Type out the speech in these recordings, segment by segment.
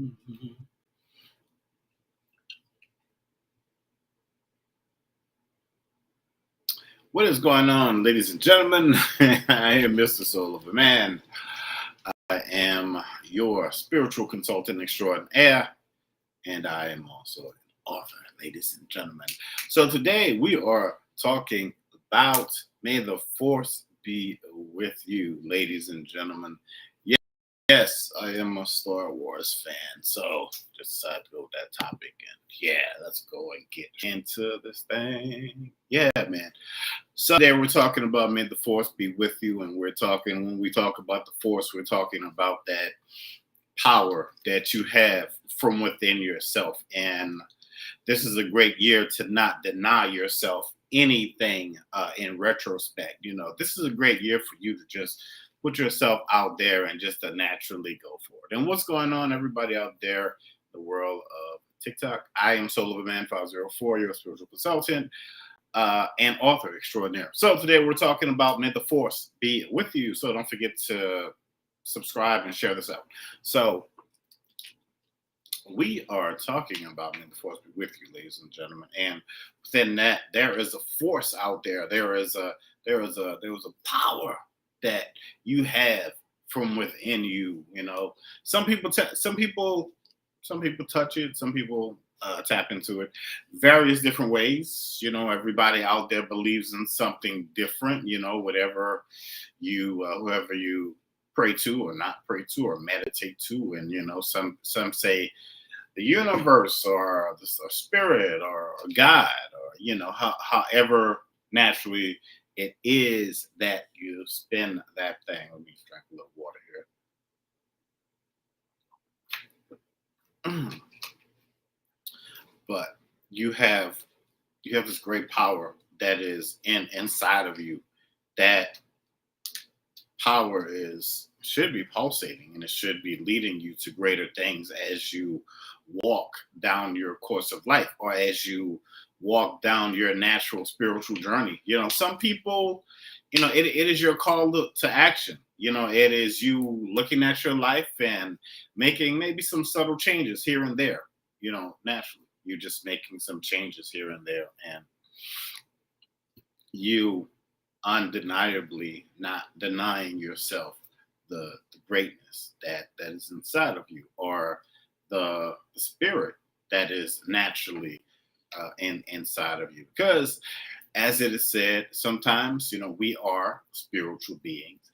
Mhm. What is going on, ladies and gentlemen? I am Mr. Soul of a Man. I am your spiritual consultant extraordinaire, and I am also an author, ladies and gentlemen. So today we are talking about May the Force be with you, ladies and gentlemen. Yes, I am a Star Wars fan, so just decided to go with that topic, and yeah, let's go and get into this thing. Yeah, man. So today we're talking about may the force be with you, and when we talk about the force, we're talking about that power that you have from within yourself. And this is a great year to not deny yourself anything in retrospect. This is a great year for you to just put yourself out there and just to naturally go for it. And what's going on, everybody out there, the world of TikTok? I am Soul of a Man 504, your spiritual consultant and author extraordinaire. So today we're talking about may the force be with you. So don't forget to subscribe and share this out. So we are talking about may the force be with you, ladies and gentlemen. And within that, there is a force out there. There is a power that you have from within you. Some people touch it. Some people tap into it various different ways. Everybody out there believes in something different. Whatever whoever you pray to or not pray to or meditate to, and some say the universe or the spirit or God or however naturally it is that you spin that thing. Let me drink a little water here. But you have this great power that is inside of you. That power should be pulsating, and it should be leading you to greater things as you walk down your course of life, or as you walk down your natural spiritual journey. Some people, it is your call to action. It is you looking at your life and making maybe some subtle changes here and there. Naturally, you're just making some changes here and there, and you undeniably not denying yourself the greatness that is inside of you, or the spirit that is naturally inside of you. Because as it is said, sometimes we are spiritual beings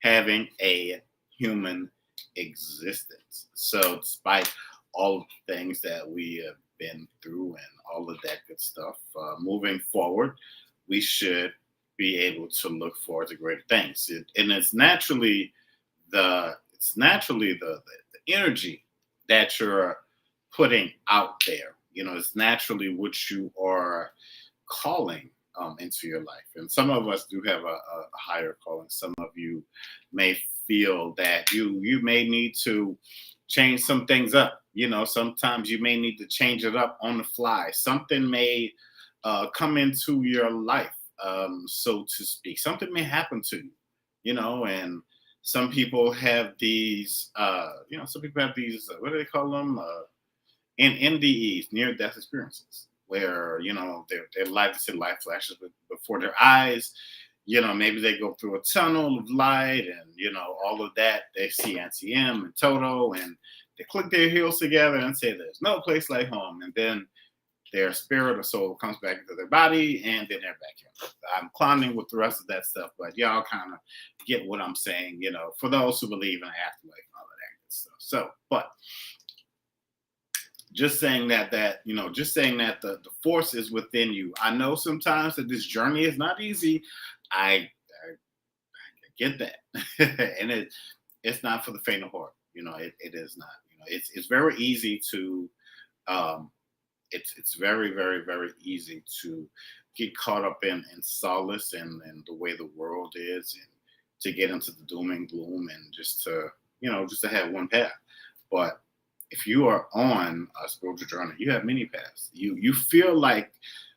having a human existence. So despite all of the things that we have been through and all of that good stuff, moving forward, we should be able to look forward to greater things. And it's naturally the energy that you're putting out there. It's naturally what you are calling into your life. And some of us do have a higher calling. Some of you may feel that you may need to change some things up. Sometimes you may need to change it up on the fly. Something may come into your life, so to speak. Something may happen to you, and some people have these, what do they call them? NDEs, near death experiences, where, their life flashes before their eyes. Maybe they go through a tunnel of light and, all of that. They see NCM and Toto, and they click their heels together and say, there's no place like home. And then their spirit or soul comes back into their body, and then they're back here. I'm clowning with the rest of that stuff, but y'all kind of get what I'm saying, for those who believe in an afterlife and all of that good stuff. So, but just saying that the force is within you. I know sometimes that this journey is not easy. I get that. And it's not for the faint of heart. It is not. It's very easy to it's very, very, very easy to get caught up in solace and the way the world is, and to get into the doom and gloom, and just to have one path. But if you are on a spiritual journey, you have many paths. You feel like,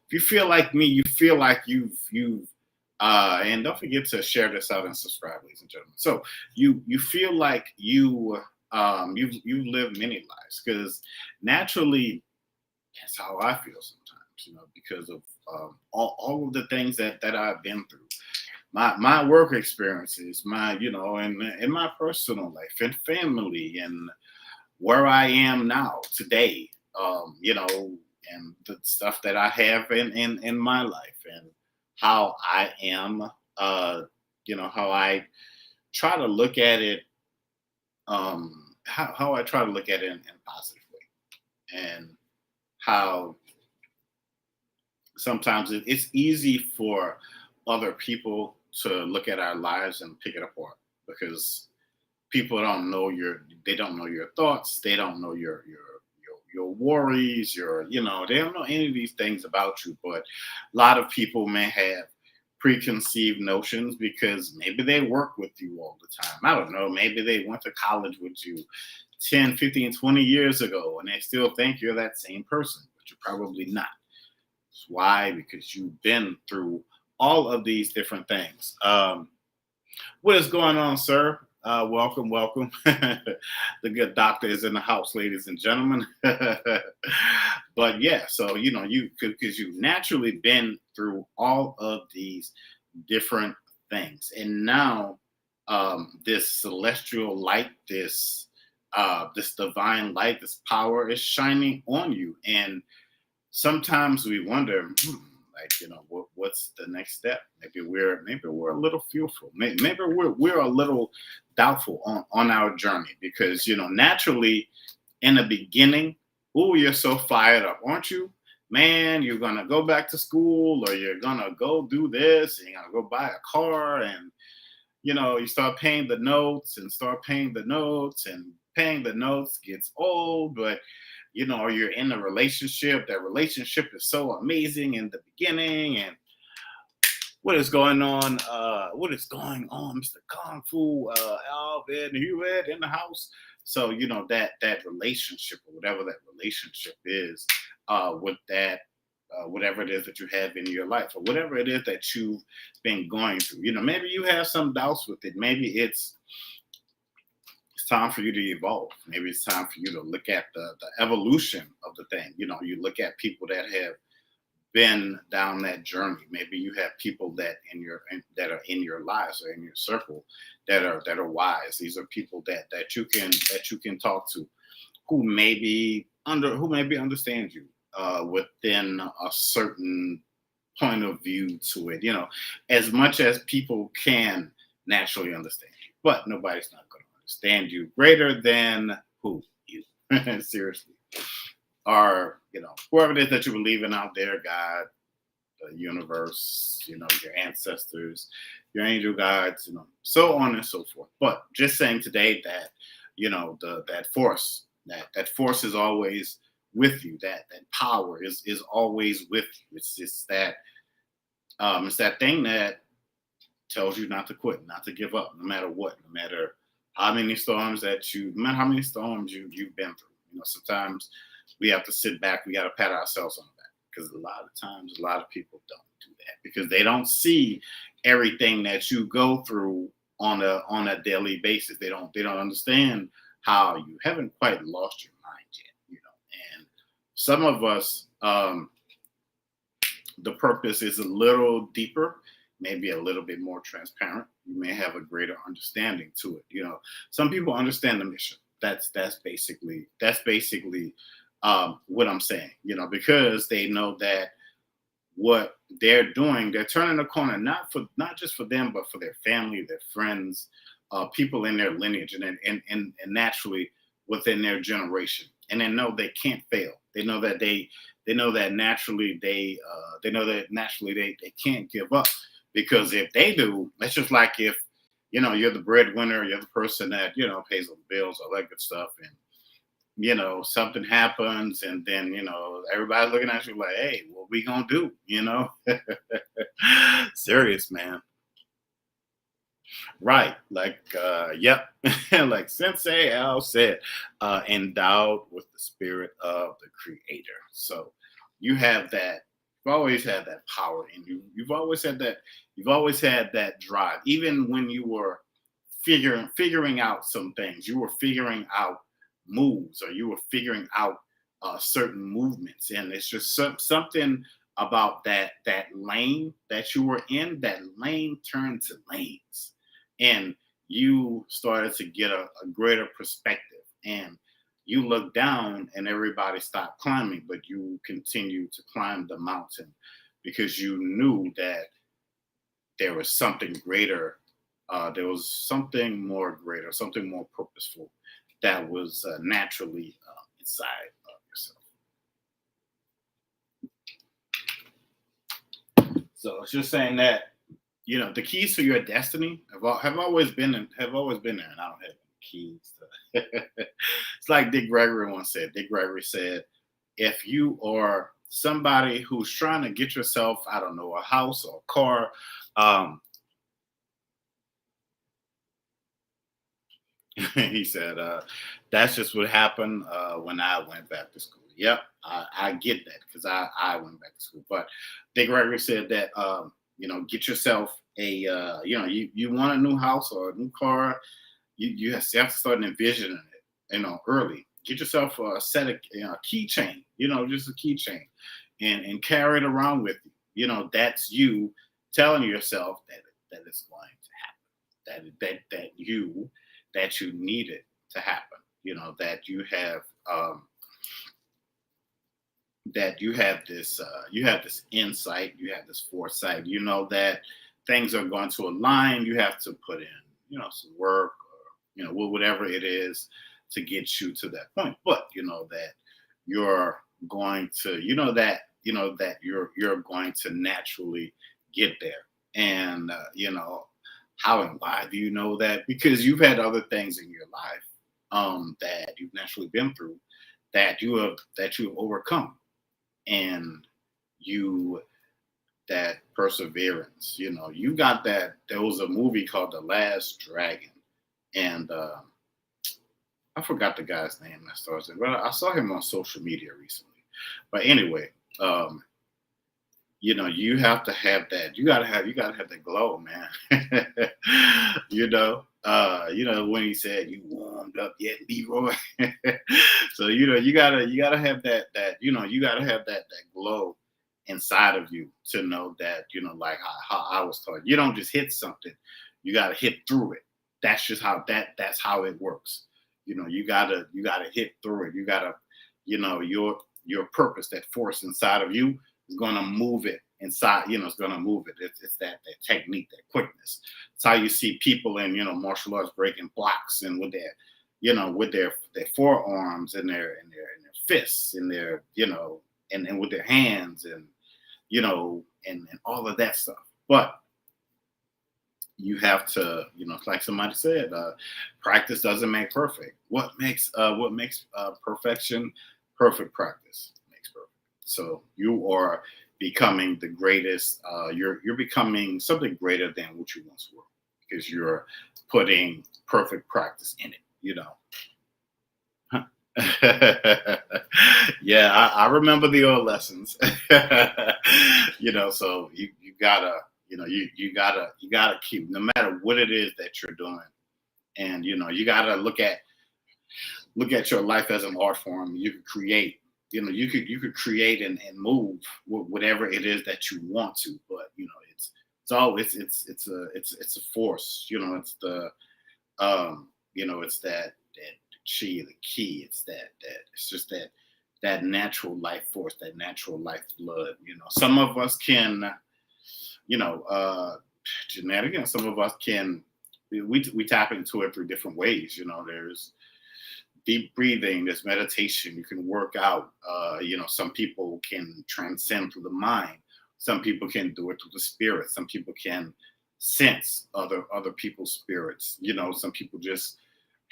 if you feel like me, you feel like you've and don't forget to share this out and subscribe, ladies and gentlemen. So you feel like you you've lived many lives, because naturally that's how I feel sometimes, because of all of the things that I've been through, my work experiences, my and in my personal life and family, and where I am now today, and the stuff that I have in my life, and how I am, how I try to look at it, how I try to look at it in a positive way, and how sometimes it's easy for other people to look at our lives and pick it apart, because people they don't know your thoughts, they don't know your worries, they don't know any of these things about you. But a lot of people may have preconceived notions because maybe they work with you all the time. I don't know, maybe they went to college with you 10, 15, 20 years ago, and they still think you're that same person, but you're probably not. Why? Because you've been through all of these different things. What is going on, sir? Welcome, welcome. The good doctor is in the house, ladies and gentlemen. But yeah, so because you've naturally been through all of these different things, and now this celestial light, this divine light, this power is shining on you, and sometimes we wonder, what's the next step? Maybe we're a little fearful. Maybe we're a little doubtful on our journey, because naturally in the beginning, oh, you're so fired up, aren't you? Man, you're gonna go back to school, or you're gonna go do this, and you're gonna go buy a car, and you start paying the notes and paying the notes gets old, but or you're in a relationship. That relationship is so amazing in the beginning, and what is going on? What is going on, Mr. Kung Fu, Alvin Hewitt in the house? So that relationship, or whatever that relationship is, with that. Whatever it is that you have in your life, or whatever it is that you've been going through, maybe you have some doubts with it. Maybe it's time for you to evolve. Maybe it's time for you to look at the evolution of the thing. You look at people that have been down that journey. Maybe you have people that that are in your lives, or in your circle, that are wise. These are people that you can talk to, who maybe understand you within a certain point of view to it. As much as people can naturally understand you, but nobody's not going to understand you greater than who? You. Seriously. Or whoever it is that you believe in out there, God, the universe, your ancestors, your angel guides, so on and so forth. But just saying today that that force is always with you. That power is always with you. It's just that it's that thing that tells you not to quit, not to give up, no matter what, no matter how many storms you've been through. Sometimes we have to sit back. We got to pat ourselves on the back, because a lot of times, a lot of people don't do that, because they don't see everything that you go through on a daily basis. They don't understand how you haven't quite lost your mind yet. And some of us, the purpose is a little deeper, maybe a little bit more transparent. You may have a greater understanding to it. Some people understand the mission. That's basically what I'm saying. Because they know that what they're doing, they're turning a corner, not just for them, but for their family, their friends, people in their lineage, and naturally within their generation. And they know they can't fail. They know that naturally they can't give up, because if they do, that's just like if you're the breadwinner, you're the person that pays all the bills, all that good stuff, and something happens, and then everybody's looking at you like, hey, what we gonna do? Serious, man. Right. Like, yep. Like Sensei Al said, endowed with the spirit of the creator. So you have that, you've always had that power in you. You've always had that drive. Even when you were figuring out some things. You were figuring out moves, or you were figuring out certain movements, and it's just something about that lane that you were in. That lane turned to lanes, and you started to get a greater perspective, and you look down and everybody stopped climbing, but you continued to climb the mountain because you knew that there was something greater. There was something more greater, something more purposeful that was naturally inside of yourself. So it's just saying that, the keys to your destiny have always been there, and I don't have any keys. It's like Dick Gregory once said. Dick Gregory said, if you are somebody who's trying to get yourself, I don't know, a house or a car, he said, that's just what happened when I went back to school. Yep, I get that because I went back to school. But Dick Gregory said that, get yourself you want a new house or a new car, you have to start envisioning it, early. Get yourself a set of keychain, just a keychain, and carry it around with you. That's you telling yourself that it's going to happen. That you need it to happen. That you have this insight, you have this foresight. That things are going to align. You have to put in some work, or whatever it is to get you to that point. But that you're going to that you're going to naturally get there. And how and why do you know that? Because you've had other things in your life that you've naturally been through, that you have overcome, and that perseverance. You got that. There was a movie called The Last Dragon, and I forgot the guy's name that stars it, but I saw him on social media recently. But anyway, you have to have that. You gotta have that glow, man. When he said, "You warmed up yet, Leroy?" So you gotta have you gotta have that glow inside of you to know that like how I was taught. You don't just hit something; you gotta hit through it. That's just that's how it works. You gotta hit through it. You gotta your purpose, that force inside of you, is going to move it inside. It's going to move it. It's that technique, that quickness. It's how you see people in martial arts breaking blocks, and with their forearms and their fists and their and with their hands, and and all of that stuff. But you have to, like somebody said, practice doesn't make perfect. What makes perfection? Perfect practice makes perfect. So you are becoming the greatest. You're becoming something greater than what you once were, because you're putting perfect practice in it. Yeah, I remember the old lessons. So you gotta, you gotta keep, no matter what it is that you're doing, and you gotta look at your life as an art form. You could create, you could create and move whatever it is that you want to, but it's a force. It's the it's that chi, the key. It's it's just that natural life force, that natural life blood. Some of us can, genetic, and some of us can. We tap into it through different ways. There's deep breathing, there's meditation. You can work out. Some people can transcend through the mind. Some people can do it through the spirit. Some people can sense other people's spirits. Some people just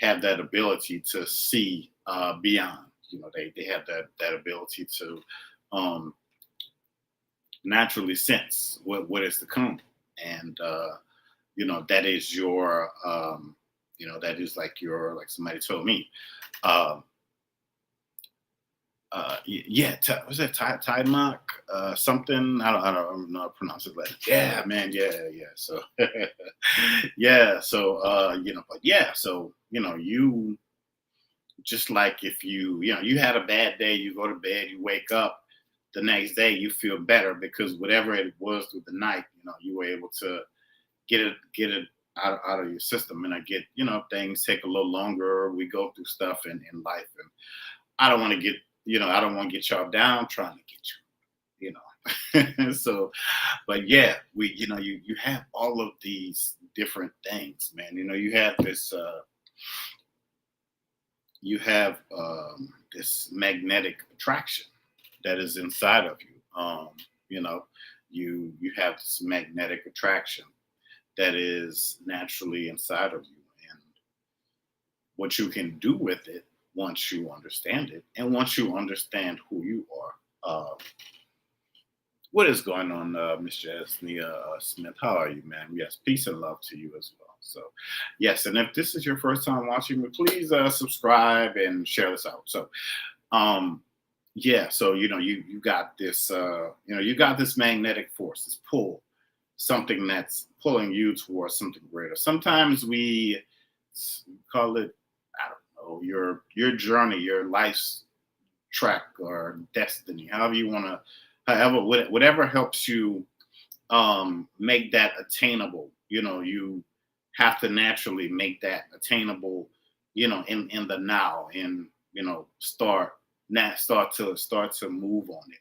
have that ability to see beyond. They have that ability to naturally sense what is to come, and that is your that is like somebody told me, yeah, was that Tidemark? Something I don't know how to pronounce it. Like, yeah, man, yeah. So, yeah, so but yeah, so you just like if you had a bad day, you go to bed, you wake up the next day, you feel better because whatever it was through the night, you were able to get it out of your system. And I get, things take a little longer. We go through stuff in life, and I don't want to get, I don't want to get y'all down trying to get you. So, but yeah, you have all of these different things, man. You have this magnetic attraction that is inside of you. You know, you have this magnetic attraction that is naturally inside of you, and what you can do with it once you understand it, and once you understand who you are. What is going on, Miss Jasmine Smith? How are you, man? Yes, peace and love to you as well. So, yes, and if this is your first time watching me, please subscribe and share this out. So, um, yeah, so you got this, you got this magnetic force, this pull, something that's pulling you towards something greater. Sometimes we call it, I don't know, your journey, your life's track or destiny, however you want to, whatever helps you make that attainable. You have to naturally make that attainable, in the now, and start to move on it,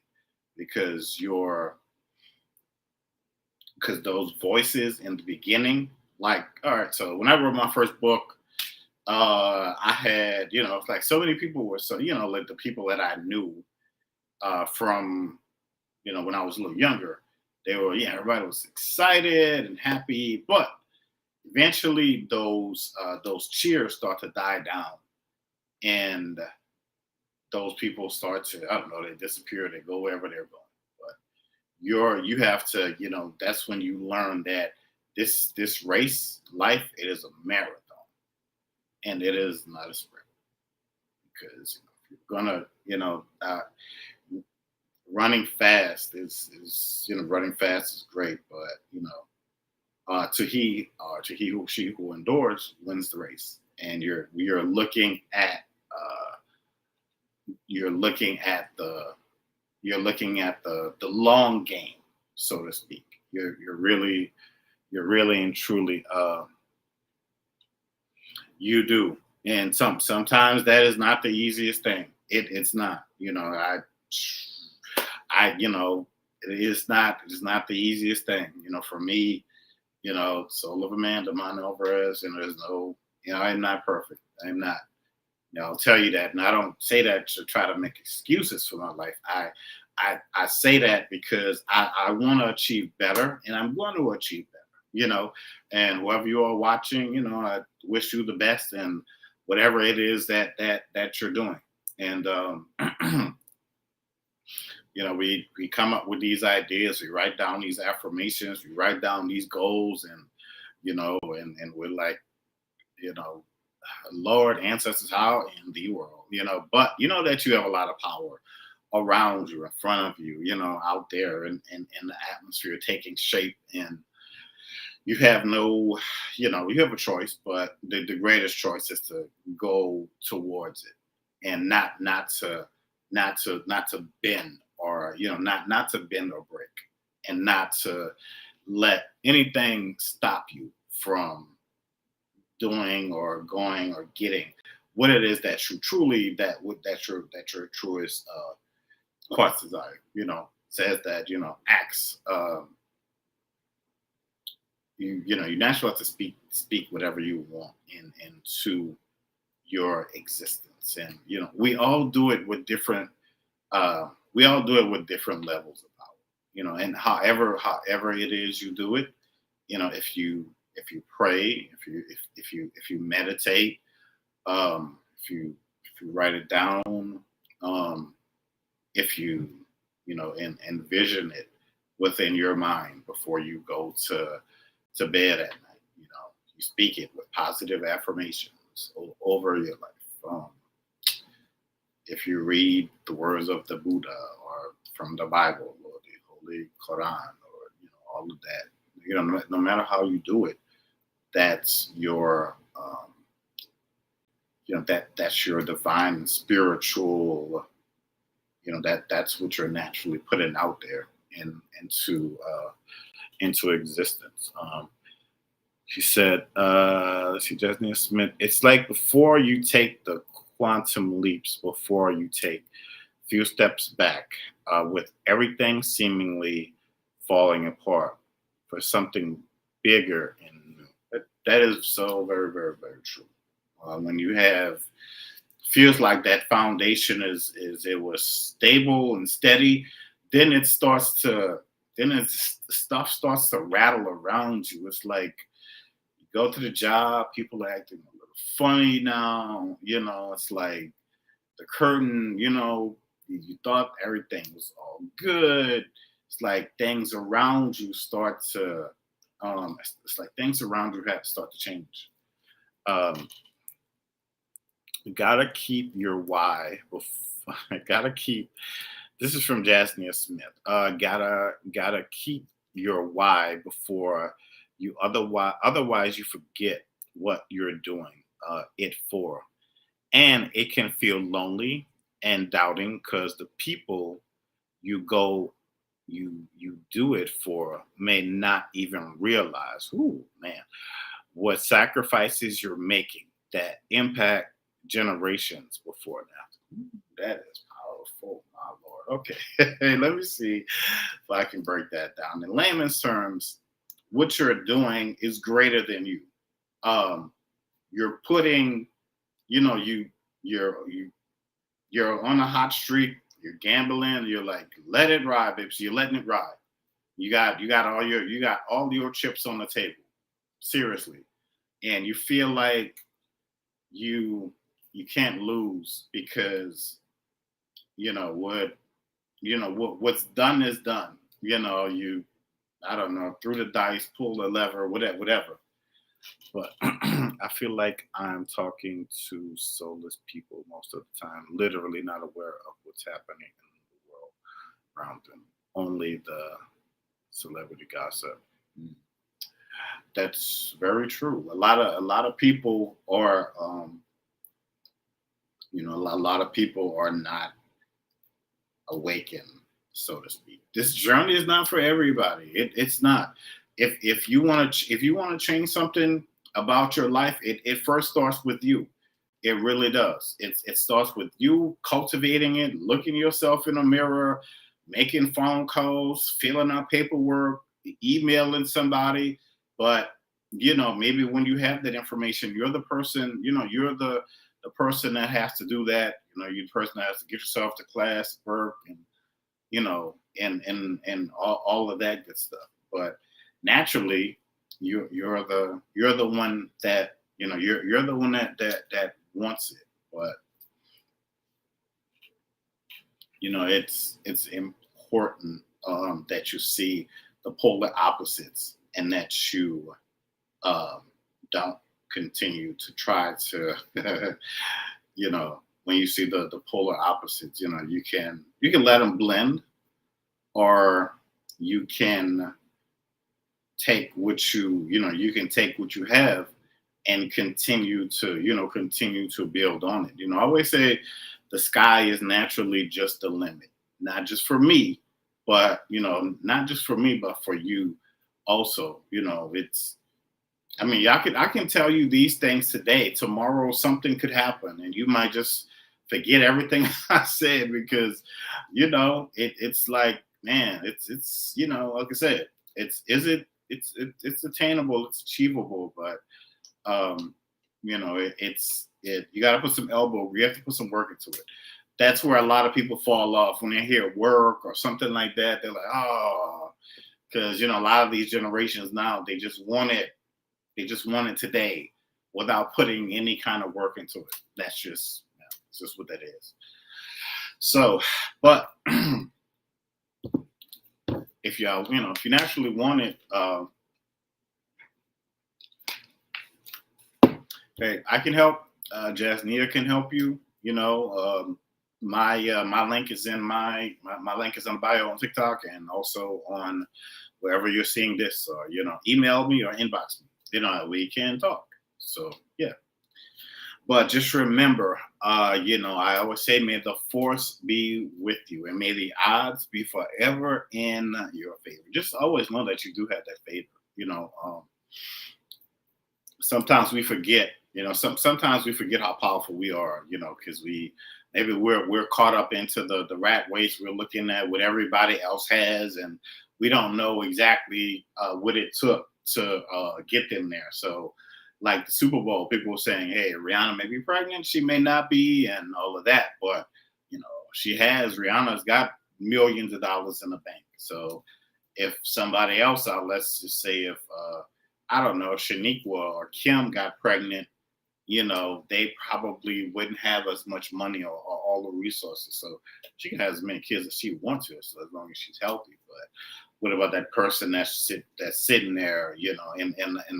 because those voices in the beginning, like, all right, so when I wrote my first book, I had, it's like so many people were, so like the people that I knew from when I was a little younger, they were, yeah, everybody was excited and happy, but eventually those cheers start to die down, and those people start to, I don't know, they disappear, they go wherever they're going. But you have to, that's when you learn that this race life, it is a marathon, and it is not a sprint, because if you're gonna, running fast running fast is great, but to he who she who endures wins the race. And you're looking at you're looking at the the long game, so to speak. You're really and truly, you do. And sometimes that is not the easiest thing. It's not. It's not the easiest thing. For me, soul of a man, Demond Alvarez, there's no, I'm not perfect. I'm not. I'll tell you that, and I don't say that to try to make excuses for my life. I say that because I want to achieve better, and I'm going to achieve better. And whoever you are watching, I wish you the best, and whatever it is that you're doing. And we come up with these ideas, we write down these affirmations, we write down these goals, and and we're like, Lord, ancestors, how in the world, but that you have a lot of power around you, in front of you, out there, in the atmosphere taking shape, and you have no, you have a choice, but the greatest choice is to go towards it, and not to bend, or not to bend or break, and not to let anything stop you from doing or going or getting what it is that you truly, that your truest heart's desire. Says that, acts, you naturally have to speak whatever you want into your existence. And we all do it with different levels of power. And however it is you do it, if you pray, if you meditate, if you write it down, if you envision it within your mind before you go to bed at night. You speak it with positive affirmations over your life. if you read the words of the Buddha or from the Bible or the Holy Quran or all of that, no matter how you do it, that's your that's your divine spiritual, that's what you're naturally putting out there into existence. She said, let's see, Jasmine Smith, it's like before you take the quantum leaps, before you take a few steps back, with everything seemingly falling apart for something bigger and new. That is so very, very, very true. When you have, feels like that foundation is it was stable and steady, then stuff starts to rattle around you. It's like you go to the job, people are acting a little funny now. It's like the curtain. You thought everything was all good. It's like things around you start to. It's like things around you have to start to change. You gotta keep your why. Gotta keep. This is from Jasmine Smith. Gotta keep your why before you. Otherwise you forget what you're doing it for, and it can feel lonely and doubting because the people you do it for may not even realize. Ooh, man, what sacrifices you're making that impact generations before now. That is powerful, my Lord. Okay, let me see if I can break that down. In layman's terms, what you're doing is greater than you. You're putting, you're on a hot streak. You're gambling. You're like, let it ride, baby. So you're letting it ride. You got all your chips on the table. Seriously, and you feel like you can't lose because what's done is done. I don't know, threw the dice, pull the lever, whatever. But I feel like I'm talking to soulless people most of the time, literally not aware of what's happening in the world around them. Only the celebrity gossip. That's very true. A lot of people are, a lot of people are not awakened, so to speak. This journey is not for everybody. It's not. If you want to change something about your life, it first starts with you. It really does. It starts with you cultivating it, looking yourself in a mirror, making phone calls, filling out paperwork, emailing somebody. But maybe when you have that information, you're the person. You're the person that has to do that. You're the person that has to get yourself to class, work, and and all of that good stuff. But naturally, you're the one that you're the one that wants it. But it's important that you see the polar opposites and that you don't continue to try to when you see the polar opposites, you can let them blend, or you can take what you can take what you have and continue to build on it. I always say the sky is naturally just the limit, not just for me, but not just for me, but for you also. I can tell you these things today. Tomorrow something could happen and you might just forget everything I said because it's like, man, it's like I said, it's attainable, it's achievable, but you got to put some elbow. You have to put some work into it. That's where a lot of people fall off when they hear work or something like that. They're like, oh, because a lot of these generations now, they just want it today without putting any kind of work into it. That's just it's just what that is. So, but if y'all, if you naturally want it, hey, I can help. Jasnia can help you. my link is in my link is on bio on TikTok and also on wherever you're seeing this. Or email me or inbox me. We can talk. So yeah. But just remember, I always say, may the force be with you, and may the odds be forever in your favor. Just always know that you do have that favor. Sometimes we forget. Sometimes we forget how powerful we are. Because maybe we're caught up into the rat race. We're looking at what everybody else has, and we don't know exactly what it took to get them there. So, like the Super Bowl, people were saying, "Hey, Rihanna may be pregnant. She may not be," and all of that. But Rihanna's got millions of dollars in the bank. So, if somebody else out, let's just say if I don't know, Shaniqua or Kim got pregnant, they probably wouldn't have as much money or all the resources. So she can have as many kids as she wants to, so as long as she's healthy. But what about that person that's sitting there, in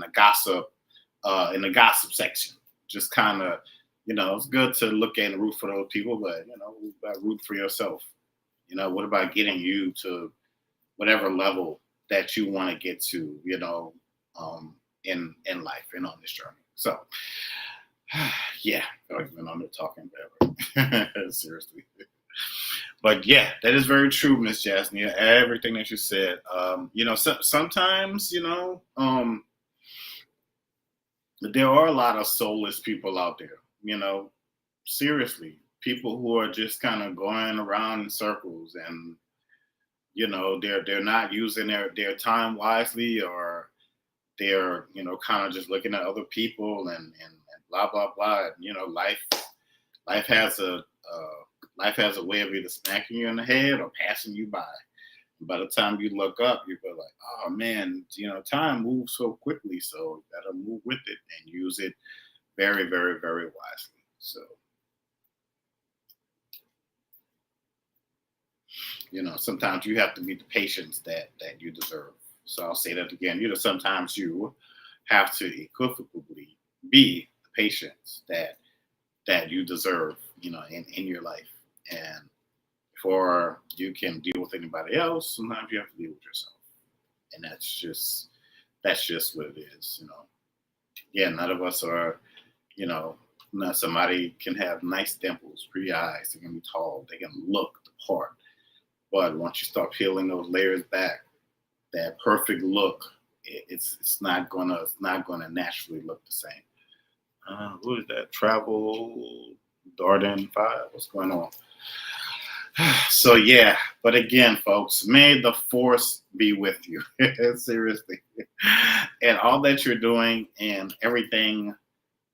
the gossip section? Just kind of, it's good to look at and root for those people, but root for yourself. What about getting you to whatever level that you want to get to, in life and on this journey. So yeah, I've been on there talking forever. Seriously. But yeah, that is very true, Miss Jasmine. Everything that you said. Sometimes, there are a lot of soulless people out there, seriously. People who are just kind of going around in circles, and they're not using their time wisely, or they're kind of just looking at other people and blah blah blah. And, life has a way of either smacking you in the head or passing you by. By the time you look up, you're like, oh man, time moves so quickly, so you gotta move with it and use it very, very, very wisely. So sometimes you have to be the patience that you deserve. So I'll say that again. Sometimes you have to equivocally be the patience that you deserve, in your life. And before you can deal with anybody else, sometimes you have to deal with yourself. And that's just what it is. Yeah, none of us are, somebody can have nice dimples, pretty eyes, they can be tall, they can look the part. But once you start peeling those layers back, that perfect look, it's not gonna naturally look the same. Who is that? Travel Darden 5? What's going on? So yeah, but again, folks, may the force be with you. Seriously, and all that you're doing and everything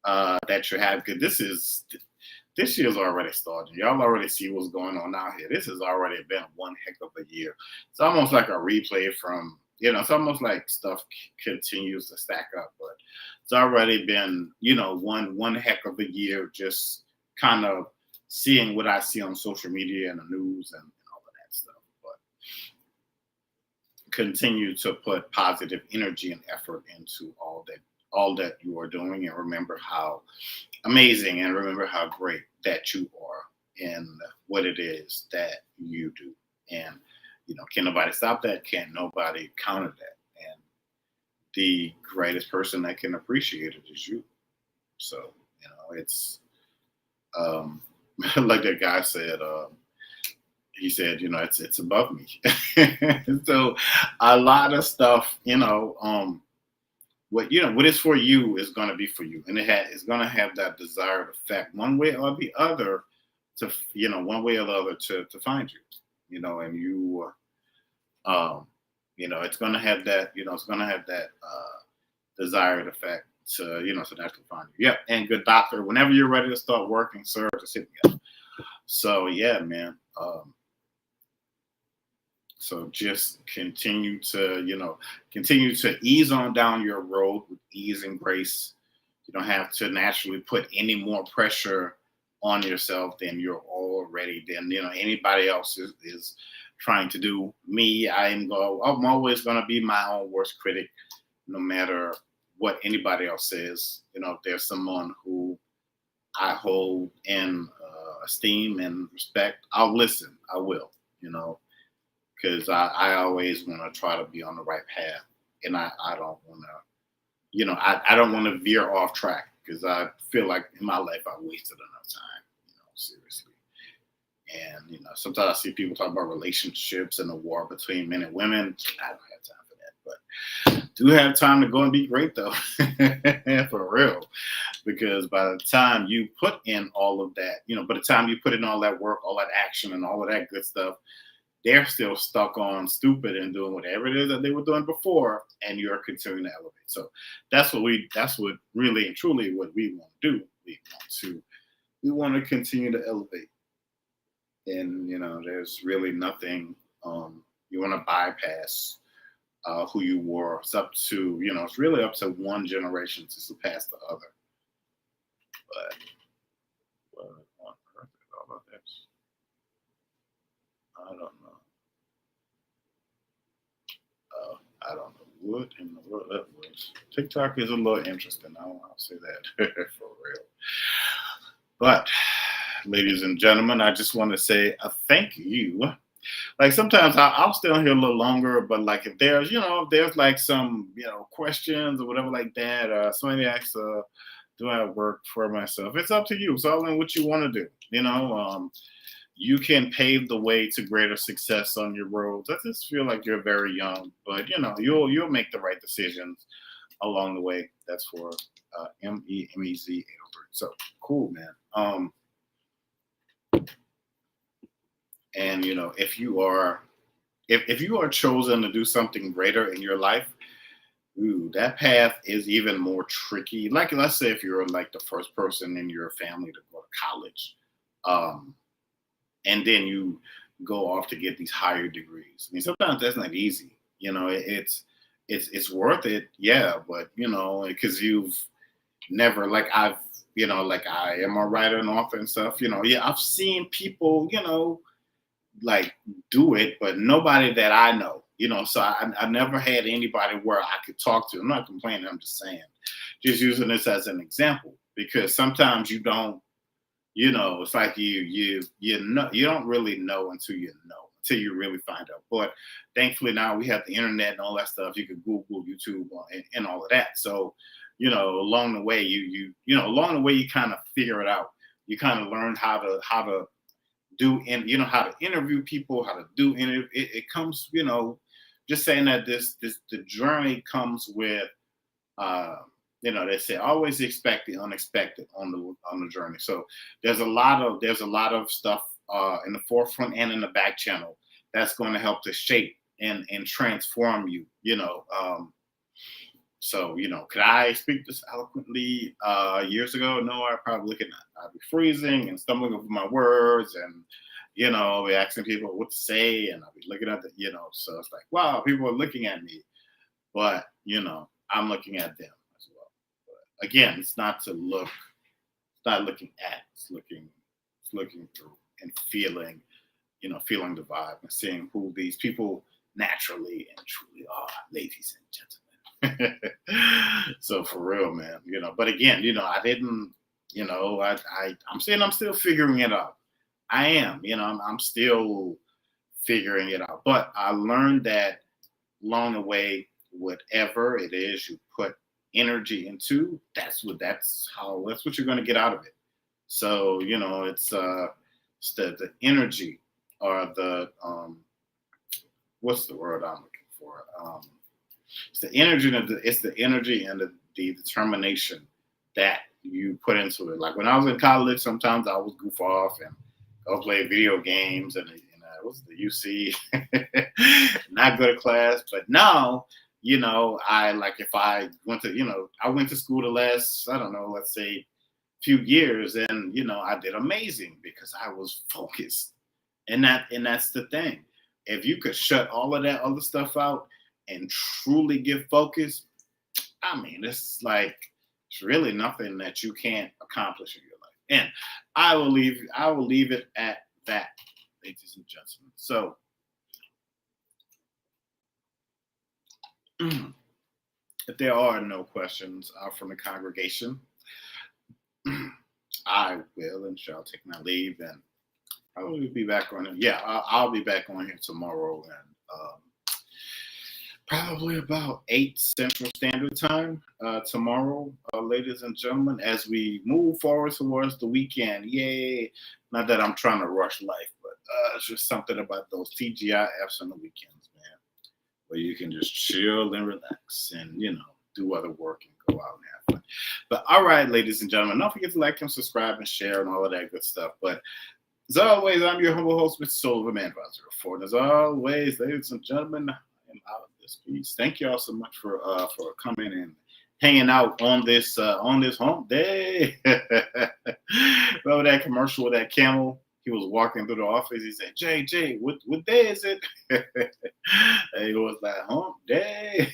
that you have. Because this year's already started. Y'all already see what's going on out here. This has already been one heck of a year. It's almost like a replay from, it's almost like stuff continues to stack up, but it's already been, one heck of a year, just kind of seeing what I see on social media and the news and all of that stuff. But continue to put positive energy and effort into all that you are doing, and remember how amazing and remember how great that you are in what it is that you do. And can nobody stop that? Can nobody counter that? And the greatest person that can appreciate it is you. So it's like that guy said. He said, it's above me. So a lot of stuff, what is for you is going to be for you, and it's going to have that desired effect one way or the other to find you, and you it's going to have that desired effect to naturally find you. Yep. And good doctor, whenever you're ready to start working, sir, just hit me up. So yeah, man. So just continue to ease on down your road with ease and grace. You don't have to naturally put any more pressure on yourself than anybody else is trying to do. Me, I'm always going to be my own worst critic, no matter what anybody else says. If there's someone who I hold in esteem and respect, I'll listen. I will, because I always want to try to be on the right path, and I don't want to, I don't want to veer off track because I feel like in my life I wasted enough time, seriously. And sometimes I see people talk about relationships and the war between men and women. I don't have time for that, but do have time to go and be great though, for real. Because by the time you put in all of that, by the time you put in all that work, all that action, and all of that good stuff, they're still stuck on stupid and doing whatever it is that they were doing before, and you're continuing to elevate. So that's what really and truly what we want to do. We want to continue to elevate. And there's really nothing you want to bypass who you were. It's up to it's really up to one generation to surpass the other. But what on earth is all of this? I don't know. I don't know what in the world that was. TikTok is a little interesting. I'll say that for real. But, ladies and gentlemen, I just want to say a thank you. Like sometimes I'll stay on here a little longer, but like if there's like some questions or whatever like that, somebody asks, do I work for myself? It's up to you. It's all in what you want to do. You can pave the way to greater success on your road. I just feel like you're very young, but you'll make the right decisions along the way. That's for MEMEZ. So cool, man. And if you are chosen to do something greater in your life, that path is even more tricky. Like let's say if you're like the first person in your family to go to college, and then you go off to get these higher degrees. I mean, sometimes that's not easy. It's worth it, yeah, but because you've never like I am a writer and author and stuff. I've seen people, like do it, but nobody that I know. So I never had anybody where I could talk to. I'm not complaining. I'm just saying, just using this as an example because sometimes you don't. It's like you don't really know until you really find out. But thankfully now we have the internet and all that stuff. You can Google, YouTube, and all of that. So, along the way you kind of figure it out. You kind of learn how to do and how to interview people, how to do interview. It comes, just saying that the journey comes with they say always expect the unexpected on the journey. So there's a lot of stuff in the forefront and in the back channel that's going to help to shape and transform you. So could I speak this eloquently years ago? No, I'd be freezing and stumbling over my words and be asking people what to say and I'll be looking at so it's like wow, people are looking at me, but I'm looking at them. Again, it's not looking at, it's looking through and feeling the vibe and seeing who these people naturally and truly are, ladies and gentlemen. So for real, man, but again, I didn't, I'm saying I'm still figuring it out. I am, I'm still figuring it out, but I learned that along the way, whatever it is you put energy into, that's what you're going to get out of it. So it's the energy or the what's the word I'm looking for? It's the energy and the determination that you put into it. Like when I was in college, sometimes I would goof off and go play video games and what's the UC, not good at class, but now. If I went to, I went to school the last, I don't know, let's say few years and, I did amazing because I was focused. And that's the thing. If you could shut all of that other stuff out and truly get focused, I mean, it's really nothing that you can't accomplish in your life. And I will leave it at that, ladies and gentlemen. So, if there are no questions from the congregation, I will and shall take my leave, and probably be back on it. Yeah, I'll be back on here tomorrow, and probably about 8 Central Standard Time tomorrow, ladies and gentlemen, as we move forward towards the weekend. Yay! Not that I'm trying to rush life, but it's just something about those TGIFs on the weekends, man, where you can just chill and relax and, do other work and go out and have fun. But all right, ladies and gentlemen, don't forget to like and subscribe and share and all of that good stuff. But as always, I'm your humble host, Mr. Soul of a Man 504. And as always, ladies and gentlemen, I am out of this piece. Thank you all so much for coming and hanging out on this hump day. Remember that commercial with that camel? He was walking through the office. He said, "Jay, what day is it?" And he was like, "Hump day."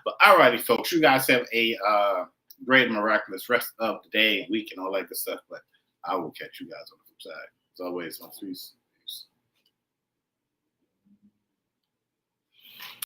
But all righty, folks, you guys have a great and miraculous rest of the day and week and all that good stuff. But I will catch you guys on the flip side. As always, on peace.